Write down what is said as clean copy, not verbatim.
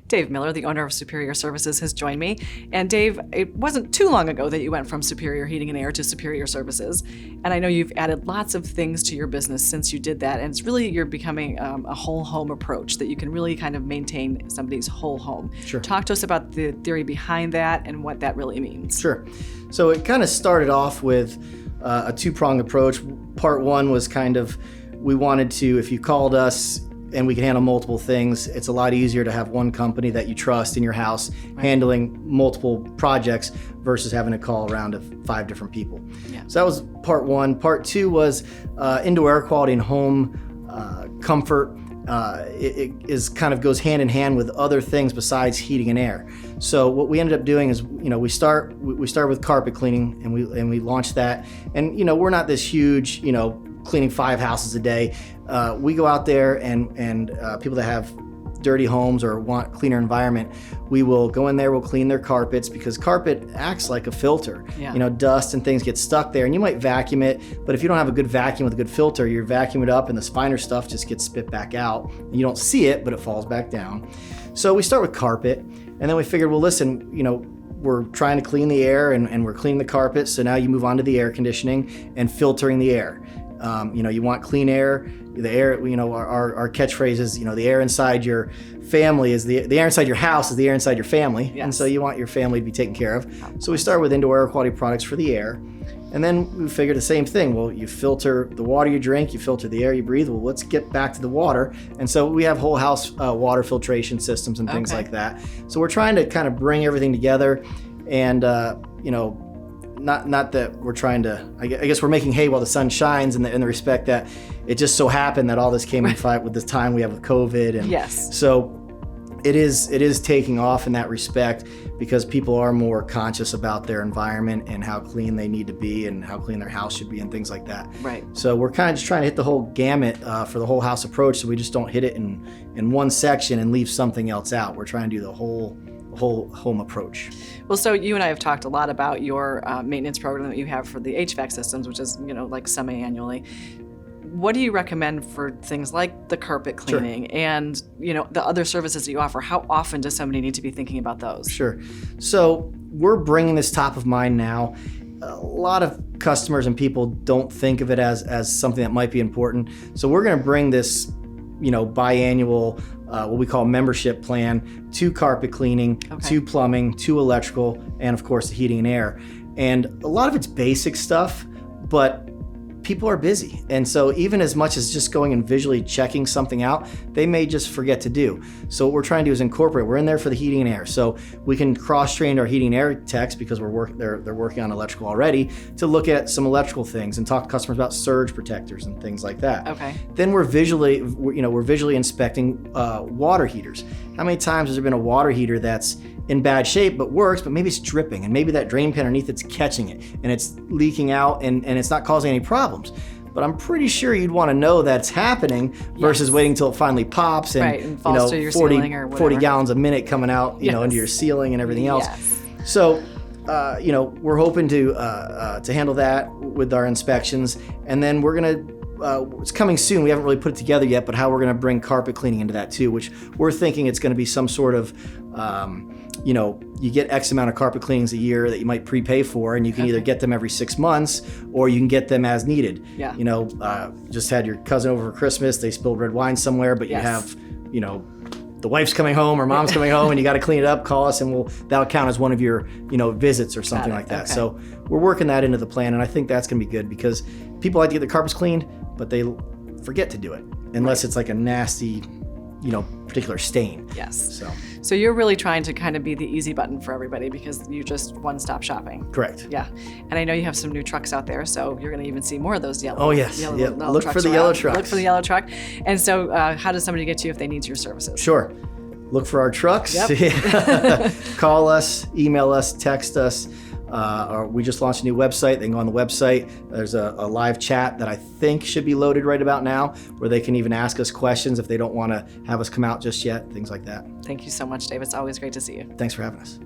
Dave Miller, the owner of Superior Services, has joined me. And Dave, it wasn't too long ago that you went from Superior Heating and Air to Superior Services. And I know you've added lots of things to your business since you did that. And it's really, you're becoming a whole home approach that you can really kind of maintain somebody's whole home. Sure. Talk to us about the theory behind that and what that really means. Sure. So it kind of started off with a two-pronged approach. Part one was kind of, we wanted to, if you called us and we can handle multiple things, it's a lot easier to have one company that you trust in your house handling multiple projects versus having to call around to 5 different people. Yeah. So that was part one. Part two was indoor air quality and home comfort. It is kind of goes hand in hand with other things besides heating and air. So what we ended up doing is, we start with carpet cleaning, and we launched that. And we're not this huge, cleaning 5 houses a day. We go out there and people that have dirty homes or want cleaner environment, we will go in there, we'll clean their carpets, because carpet acts like a filter. Yeah. Dust and things get stuck there, and you might vacuum it, but if you don't have a good vacuum with a good filter, you vacuum it up and the finer stuff just gets spit back out. And you don't see it, but it falls back down. So we start with carpet, and then we figured, well, listen, we're trying to clean the air and we're cleaning the carpet, so now you move on to the air conditioning and filtering the air. You want clean air. The air, our catchphrase is, the air inside your family is the air inside your house is the air inside your family. Yes. And so you want your family to be taken care of. So we start with indoor air quality products for the air. And then we figured the same thing. Well, you filter the water you drink, you filter the air you breathe. Well, let's get back to the water. And so we have whole house water filtration systems and things like that. So we're trying to kind of bring everything together and, not that we're trying to, I guess we're making hay while the sun shines in the respect that it just so happened that all this came in fight with this time we have with COVID. And yes. So it is taking off in that respect because people are more conscious about their environment and how clean they need to be and how clean their house should be and things like that. Right. So we're kind of just trying to hit the whole gamut for the whole house approach, so we just don't hit it in one section and leave something else out. We're trying to do the whole home approach. Well, so you and I have talked a lot about your maintenance program that you have for the HVAC systems, which is, like semi-annually. What do you recommend for things like the carpet cleaning and, the other services that you offer? How often does somebody need to be thinking about those? Sure. So we're bringing this top of mind now. A lot of customers and people don't think of it as something that might be important. So we're going to bring this, biannual, what we call membership plan, to carpet cleaning, to plumbing, to electrical, and of course the heating and air. And a lot of it's basic stuff, but people are busy. And so even as much as just going and visually checking something out, they may just forget to do. So what we're trying to do is incorporate. We're in there for the heating and air. So we can cross-train our heating and air techs, because they're working on electrical already, to look at some electrical things and talk to customers about surge protectors and things like that. Okay. Then we're visually inspecting water heaters. How many times has there been a water heater that's in bad shape but works, but maybe it's dripping and maybe that drain pan underneath it's catching it and it's leaking out and it's not causing any problems? But I'm pretty sure you'd want to know that's happening versus waiting until it finally pops and falls to your ceiling or whatever. 40 gallons a minute coming out, into your ceiling and everything else. Yes. So, we're hoping to handle that with our inspections, and then we're gonna. It's coming soon. We haven't really put it together yet, but how we're going to bring carpet cleaning into that too, which we're thinking it's going to be some sort of, you get X amount of carpet cleanings a year that you might prepay for, and you can either get them every 6 months or you can get them as needed. Yeah. Just had your cousin over for Christmas. They spilled red wine somewhere, but you have, the wife's coming home or mom's coming home and you got to clean it up, call us and that'll count as one of your, visits or something like that. Okay. So we're working that into the plan, and I think that's going to be good because people like to get their carpets cleaned, but they forget to do it unless it's like a nasty, particular stain. Yes. So you're really trying to kind of be the easy button for everybody because you're just one-stop shopping. Correct. Yeah. And I know you have some new trucks out there, so you're going to even see more of those yellow. Oh, yes. Yellow Look for the yellow trucks. Look for the yellow truck. And so how does somebody get to you if they need your services? Sure. Look for our trucks. Yep. Call us, email us, text us. Or we just launched a new website. They can go on the website. There's a live chat that I think should be loaded right about now, where they can even ask us questions if they don't want to have us come out just yet, things like that. Thank you so much, Dave. It's always great to see you. Thanks for having us.